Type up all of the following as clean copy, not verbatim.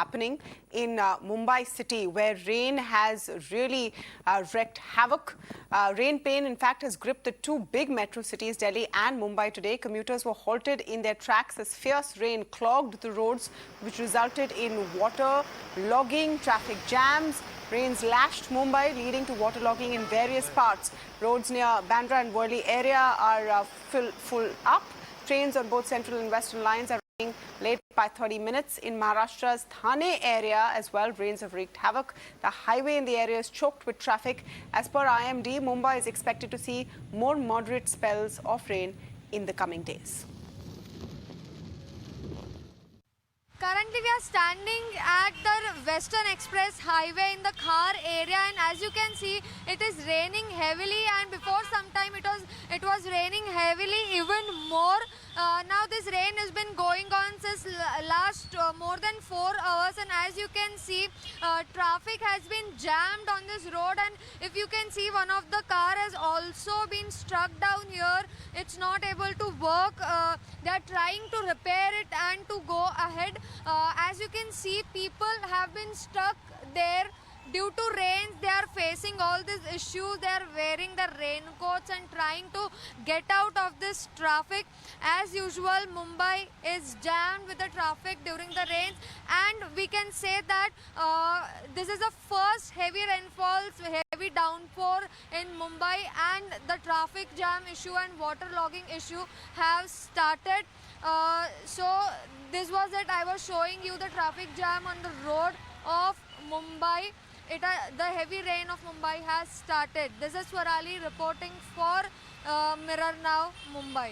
happening in Mumbai city, where rain has really wreaked havoc. Rain pain, in fact, has gripped the two big metro cities, Delhi and Mumbai today. Commuters were halted in their tracks as fierce rain clogged the roads, which resulted in water logging, traffic jams. Rains lashed Mumbai, leading to waterlogging in various parts. Roads near Bandra and Worli area are full up. Trains on both central and western lines are running late by 30 minutes. In Maharashtra's Thane area as well, rains have wreaked havoc. The highway in the area is choked with traffic. As per IMD, Mumbai is expected to see more moderate spells of rain in the coming days. Currently, we are standing at the Western Express Highway in the Khar area, and as you can see, it is raining heavily. And before some time, it was raining heavily even more. Now this rain has been going on since last more than 4 hours, and as you can see, traffic has been jammed on this road. And if you can see, one of the car has also been struck down here. It's not able to work. They are trying to repair it and to go ahead. As you can see, people have been stuck there due to rains. They are facing all these issues. They are wearing the raincoats and trying to get out of this traffic. As usual, Mumbai is jammed with the traffic during the rains, and we can say that this is the first heavy rainfalls, heavy downpour in Mumbai, and the traffic jam issue and waterlogging issue have started. So this was it. I was showing you the traffic jam on the road of Mumbai. The heavy rain of Mumbai has started. This is Swarali reporting for Mirror Now, Mumbai.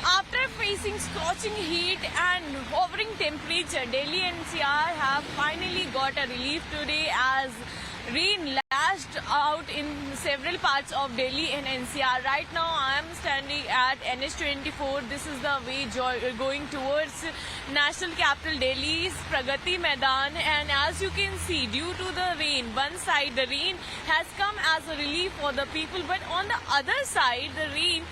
After facing scorching heat and hovering temperature, Delhi NCR have finally got a relief today as rain lashed out in several parts of Delhi and NCR. Right now I am standing at NH24. This is the way going towards National Capital Delhi's Pragati Maidan, and as you can see, due to the rain, one side the rain has come as a relief for the people, but on the other side the rain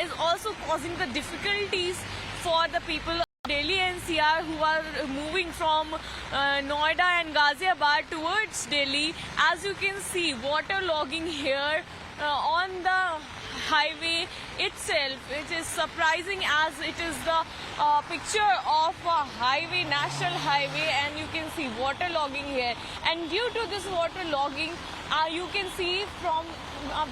is also causing the difficulties for the people of Delhi NCR who are moving from Noida and Ghaziabad towards Delhi. As you can see, water logging here on the highway itself, which is surprising as it is the picture of a highway, national highway, and you can see water logging here. And due to this water logging, you can see from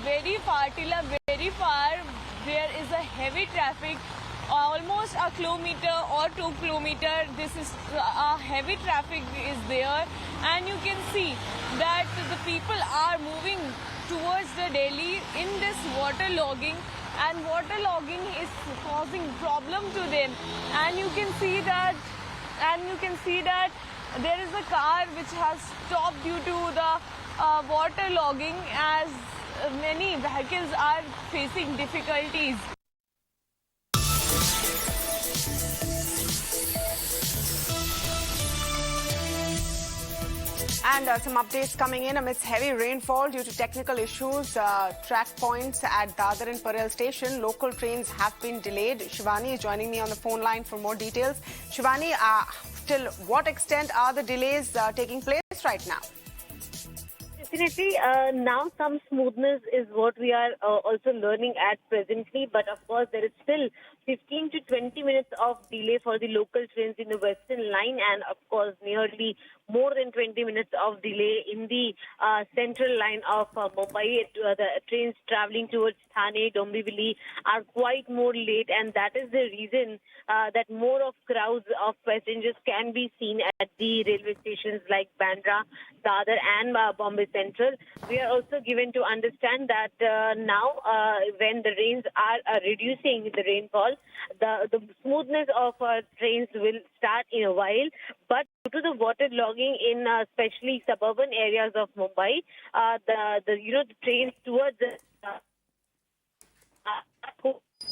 very far till a very far, there is a heavy traffic. Almost a kilometer or 2 kilometers, this is a heavy traffic is there, and you can see that the people are moving towards the Delhi in this water logging, and water logging is causing problem to them. And you can see that there is a car which has stopped due to the water logging, as many vehicles are facing difficulties. And some updates coming in amidst heavy rainfall due to technical issues. Track points at Dadar and Parel station. Local trains have been delayed. Shivani is joining me on the phone line for more details. Shivani, till what extent are the delays taking place right now? Definitely, now some smoothness is what we are also learning at presently, but of course there is still 15 to 20 minutes of delay for the local trains in the Western line, and of course nearly more than 20 minutes of delay in the central line of Mumbai. The trains travelling towards Thane, Dombivli are quite more late, and that is the reason that more of crowds of passengers can be seen at the railway stations like Bandra, Dadar and Bombay Central. We are also given to understand that now when the rains are reducing the rainfall, the smoothness of trains will start in a while, but due to the water logging in especially suburban areas of Mumbai, the trains towards the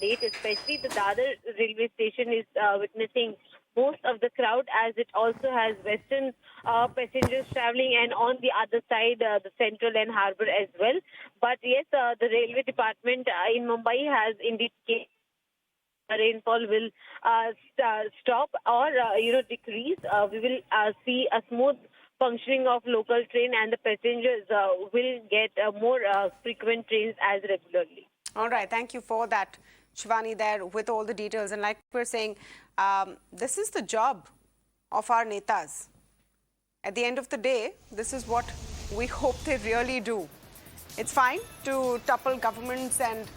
late, especially the Dadar railway station is witnessing most of the crowd, as it also has western passengers travelling, and on the other side the central and harbour as well. But yes, the railway department in Mumbai has indeed rainfall will stop or decrease. We will see a smooth functioning of local train, and the passengers will get more frequent trains as regularly. All right, thank you for that, Shivani, there with all the details. And like we're saying, this is the job of our netas. At the end of the day, this is what we hope they really do. It's fine to topple governments and,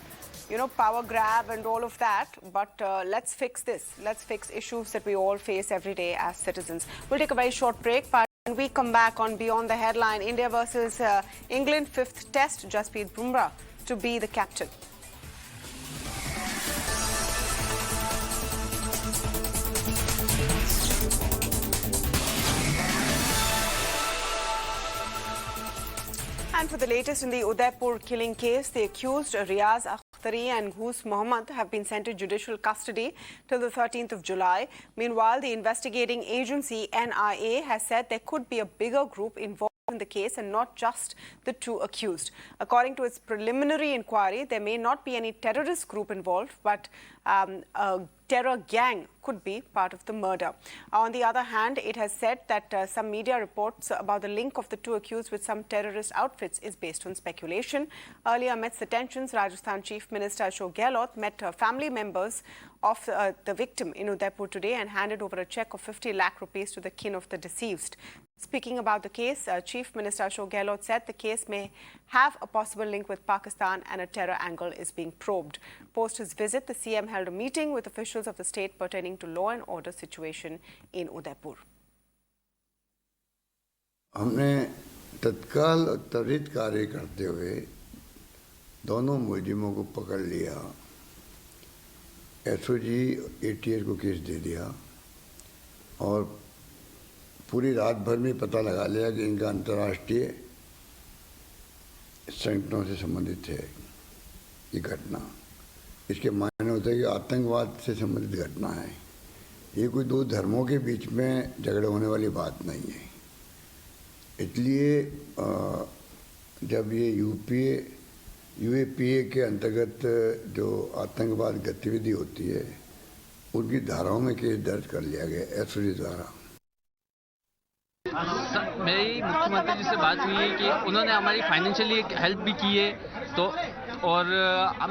power grab and all of that, but let's fix this. Let's fix issues that we all face every day as citizens. We'll take a very short break. When we come back on Beyond the Headline, India versus England, 5th test, Jasprit Bumrah to be the captain. And for the latest in the Udaipur killing case, the accused Riaz Akhtari and Ghoos Mohammed have been sent to judicial custody till the 13th of July. Meanwhile, the investigating agency NIA has said there could be a bigger group involved in the case and not just the two accused. According to its preliminary inquiry, there may not be any terrorist group involved, but a terror gang could be part of the murder. On the other hand, it has said that some media reports about the link of the two accused with some terrorist outfits is based on speculation. Earlier, amidst the tensions, Rajasthan Chief Minister Ashok Gehlot met family members of the victim in Udaipur today and handed over a cheque of 50 lakh rupees to the kin of the deceased. Speaking about the case, Chief Minister Ashok Gehlot said the case may have a possible link with Pakistan and a terror angle is being probed. Post his visit, the CM held a meeting with officials of the state pertaining to law and order situation in Udaipur. हमने तत्काल त्वरित कार्य करते हुए दोनों मुलजिमों को पकड़ लिया, एसओजी एटीएस को केस दे दिया और पूरी रात भर में पता लगा लिया कि इनका अंतर्राष्ट्रीय संगठनों से संबंधित है ये घटना। इसके मायने होता है कि आतंकवाद से संबंधित घटना है। ये कोई दो धर्मों के बीच में झगड़े होने वाली बात नहीं है। इसलिए जब ये यूएपीए के अंतर्गत जो आतंकवाद गतिविधि होती है उनकी धाराओं में केस दर्ज कर लिया गया एसओजी द्वारा। मेरी मुख्यमंत्री जी से बात हुई है कि उन्होंने हमारी फाइनेंशियली हेल्प भी की है तो और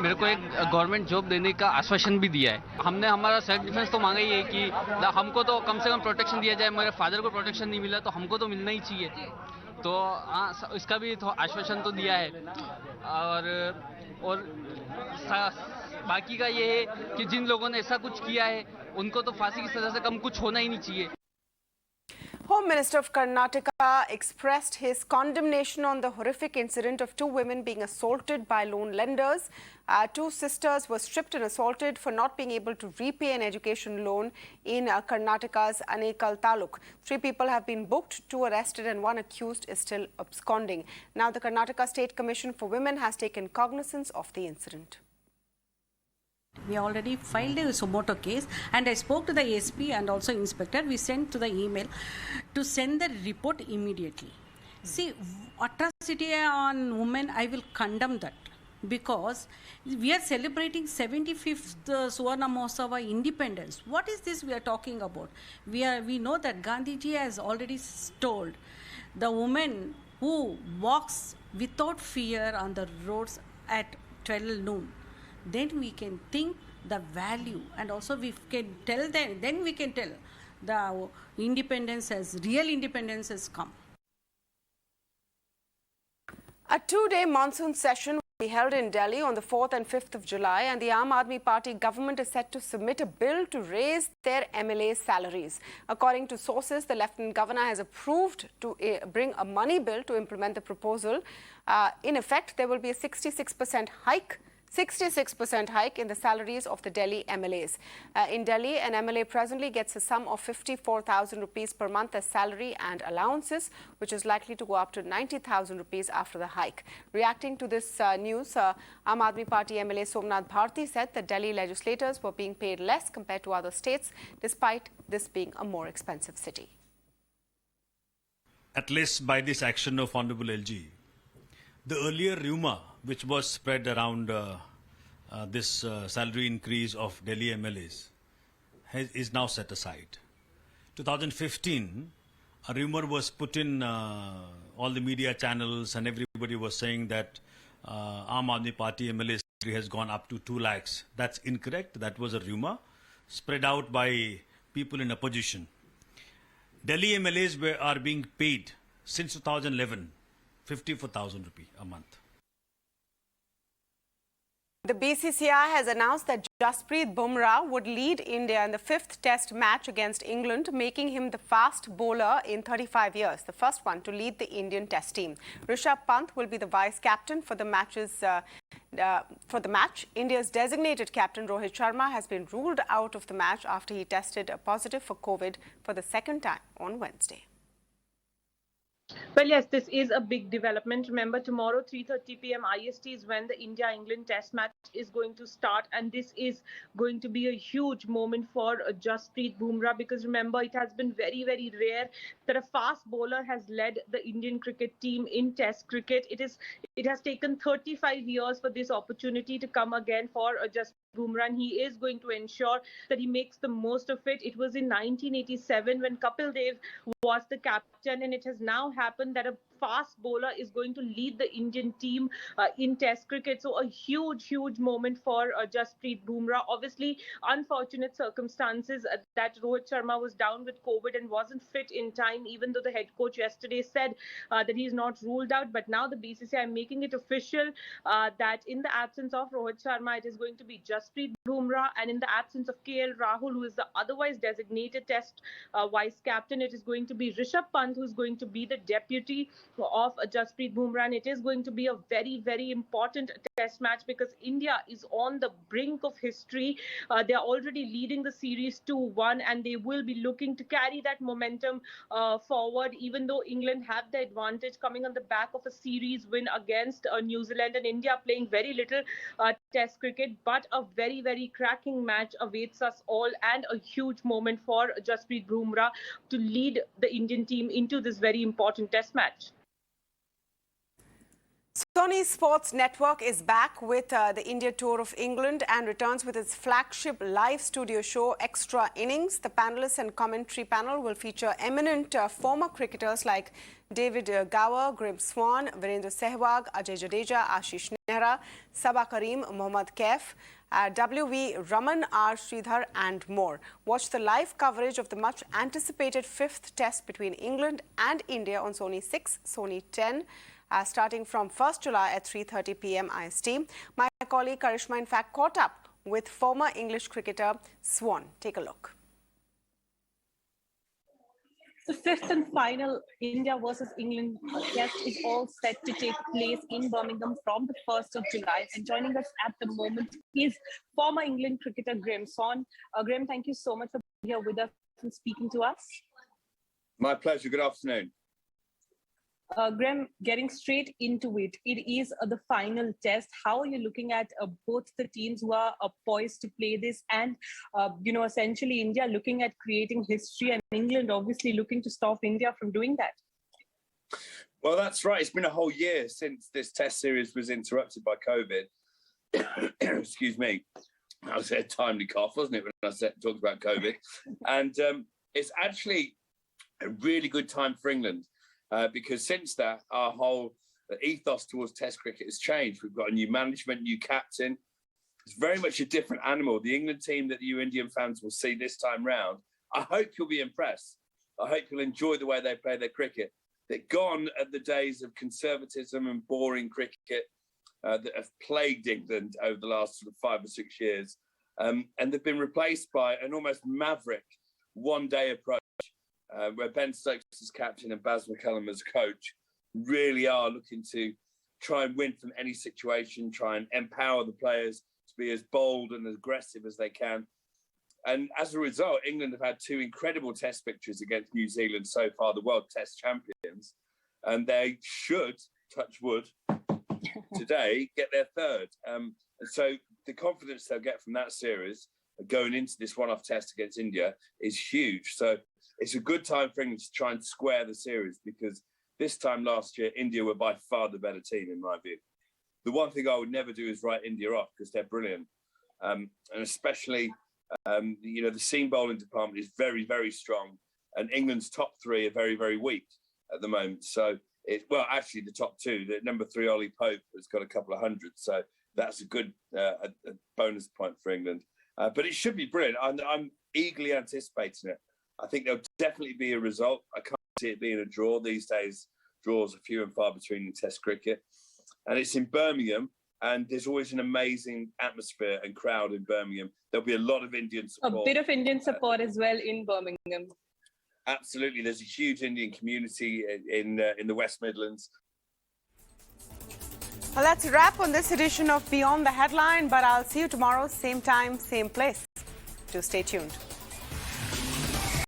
मेरे को एक गवर्नमेंट जॉब देने का आश्वासन भी दिया है। हमने हमारा सेल्फ डिफेंस तो मांगा ही है कि हमको तो कम से कम प्रोटेक्शन दिया जाए। मेरे फादर को प्रोटेक्शन नहीं मिला तो हमको तो मिलना ही चाहिए। तो इसका भी तो आश्वासन तो दिया है और बाकी का ये है कि जिन लोगों ने ऐसा कुछ किया है उनको तो फांसी की सजा से कम कुछ होना ही नहीं चाहिए। Home Minister of Karnataka expressed his condemnation on the horrific incident of two women being assaulted by loan lenders. Two sisters were stripped and assaulted for not being able to repay an education loan in Karnataka's Anekal Taluk. 3 people have been booked, 2 arrested and 1 accused is still absconding. Now the Karnataka State Commission for Women has taken cognizance of the incident. We already filed a sumoto case and I spoke to the SP and also inspector. We sent to the email to send the report immediately. See, atrocity on women, I will condemn that because we are celebrating 75th Suvarna Mahotsav independence. What is this we are talking about? We know that Gandhiji has already told the woman who walks without fear on the roads at 12 noon. Then we can think the value and also we can tell them, then we can tell the real independence has come. A 2-day monsoon session will be held in Delhi on the 4th and 5th of July and the Aam Aadmi Party government is set to submit a bill to raise their MLA salaries. According to sources, the Lieutenant Governor has approved to bring a money bill to implement the proposal. In effect, there will be a 66% hike in the salaries of the Delhi MLAs. In Delhi, an MLA presently gets a sum of 54,000 rupees per month as salary and allowances, which is likely to go up to 90,000 rupees after the hike. Reacting to this news, Aam Aadmi Party MLA Somnath Bharti said that Delhi legislators were being paid less compared to other states, despite this being a more expensive city. At least by this action of Honorable LG, the earlier rumor which was spread around this salary increase of Delhi MLAs is now set aside. 2015, a rumor was put in all the media channels and everybody was saying that Aam Aadmi Party MLA salary has gone up to 2 lakhs. That's incorrect. That was a rumor spread out by people in opposition. Delhi MLAs are being paid since 2011, 54,000 rupee a month. The BCCI has announced that Jasprit Bumrah would lead India in the 5th Test match against England, making him the fast bowler in 35 years, the first one to lead the Indian Test team. Rishabh Pant will be the vice-captain for the match. India's designated captain Rohit Sharma has been ruled out of the match after he tested positive for COVID for the second time on Wednesday. Well, yes, this is a big development. Remember, tomorrow, 3:30 p.m. IST is when the India-England Test match is going to start. And this is going to be a huge moment for Jasprit Bumrah, because remember, it has been very, very rare that a fast bowler has led the Indian cricket team in Test cricket. It has taken 35 years for this opportunity to come again for Jasprit Bumrah, and he is going to ensure that he makes the most of it. It was in 1987 when Kapil Dev was the captain, and it has now happened that a fast bowler is going to lead the Indian team in Test cricket. So a huge, huge moment for Jasprit Bumrah. Obviously, unfortunate circumstances that Rohit Sharma was down with COVID and wasn't fit in time, even though the head coach yesterday said that he's not ruled out. But now the BCCI making it official that in the absence of Rohit Sharma, it is going to be Jasprit Bumrah, and in the absence of KL Rahul, who is the otherwise designated Test vice captain, it is going to be Rishabh Pant, who is going to be the deputy of Jasprit Bumrah. And it is going to be a very, very important Test match because India is on the brink of history. They are already leading the series 2-1, and they will be looking to carry that momentum forward, even though England have the advantage coming on the back of a series win against New Zealand, and India playing very little Test cricket. But a very, very cracking match awaits us all, and a huge moment for Jasprit Bumrah to lead the Indian team into this very important Test match. Sony Sports Network is back with the India Tour of England and returns with its flagship live studio show, Extra Innings. The panelists and commentary panel will feature eminent former cricketers like David Gower, Grim Swan, Virendra Sehwag, Ajay Jadeja, Ashish Nehra, Sabah Karim, Mohammad Kaif, W.V. Raman, R. Sridhar and more. Watch the live coverage of the much-anticipated 5th Test between England and India on Sony 6, Sony 10, starting from 1st July at 3:30 p.m. IST. My colleague Karishma, in fact, caught up with former English cricketer Swan. Take a look. The 5th and final India versus England Test is all set to take place in Birmingham from the 1st of July. And joining us at the moment is former England cricketer Grim Swan. Grim, thank you so much for being here with us and speaking to us. My pleasure. Good afternoon. Graham, getting straight into it, it is the final test. How are you looking at both the teams who are poised to play this, and essentially India looking at creating history, and England obviously looking to stop India from doing that? Well, that's right. It's been a whole year since this test series was interrupted by COVID. Excuse me. I was a timely cough, wasn't it, when I talked about COVID? And it's actually a really good time for England. Because since that, our whole ethos towards Test cricket has changed. We've got a new management, new captain. It's very much a different animal. The England team that you Indian fans will see this time round, I hope you'll be impressed. I hope you'll enjoy the way they play their cricket. They're gone at the days of conservatism and boring cricket that have plagued England over the last sort of 5 or 6 years. And they've been replaced by an almost maverick one-day approach. Where Ben Stokes as captain and Baz McCullum as coach really are looking to try and win from any situation, try and empower the players to be as bold and aggressive as they can. And as a result, England have had 2 incredible test victories against New Zealand so far, the World Test champions. And they should, touch wood, today get their 3rd. And so the confidence they'll get from that series going into this one-off test against India is huge. So it's a good time for England to try and square the series, because this time last year, India were by far the better team, in my view. The one thing I would never do is write India off because they're brilliant. And especially, the seam bowling department is very, very strong. And England's top three are very, very weak at the moment. So, actually the top two, the number 3, Ollie Pope, has got a couple of hundred. So that's a good a bonus point for England. But it should be brilliant. I'm eagerly anticipating it. I think there'll definitely be a result. I can't see it being a draw. These days, draws are few and far between in Test cricket. And it's in Birmingham, and there's always an amazing atmosphere and crowd in Birmingham. There'll be a lot of Indian support. A bit of Indian support as well in Birmingham. Absolutely. There's a huge Indian community in the West Midlands. Well, that's a wrap on this edition of Beyond the Headline, but I'll see you tomorrow, same time, same place. Do stay tuned.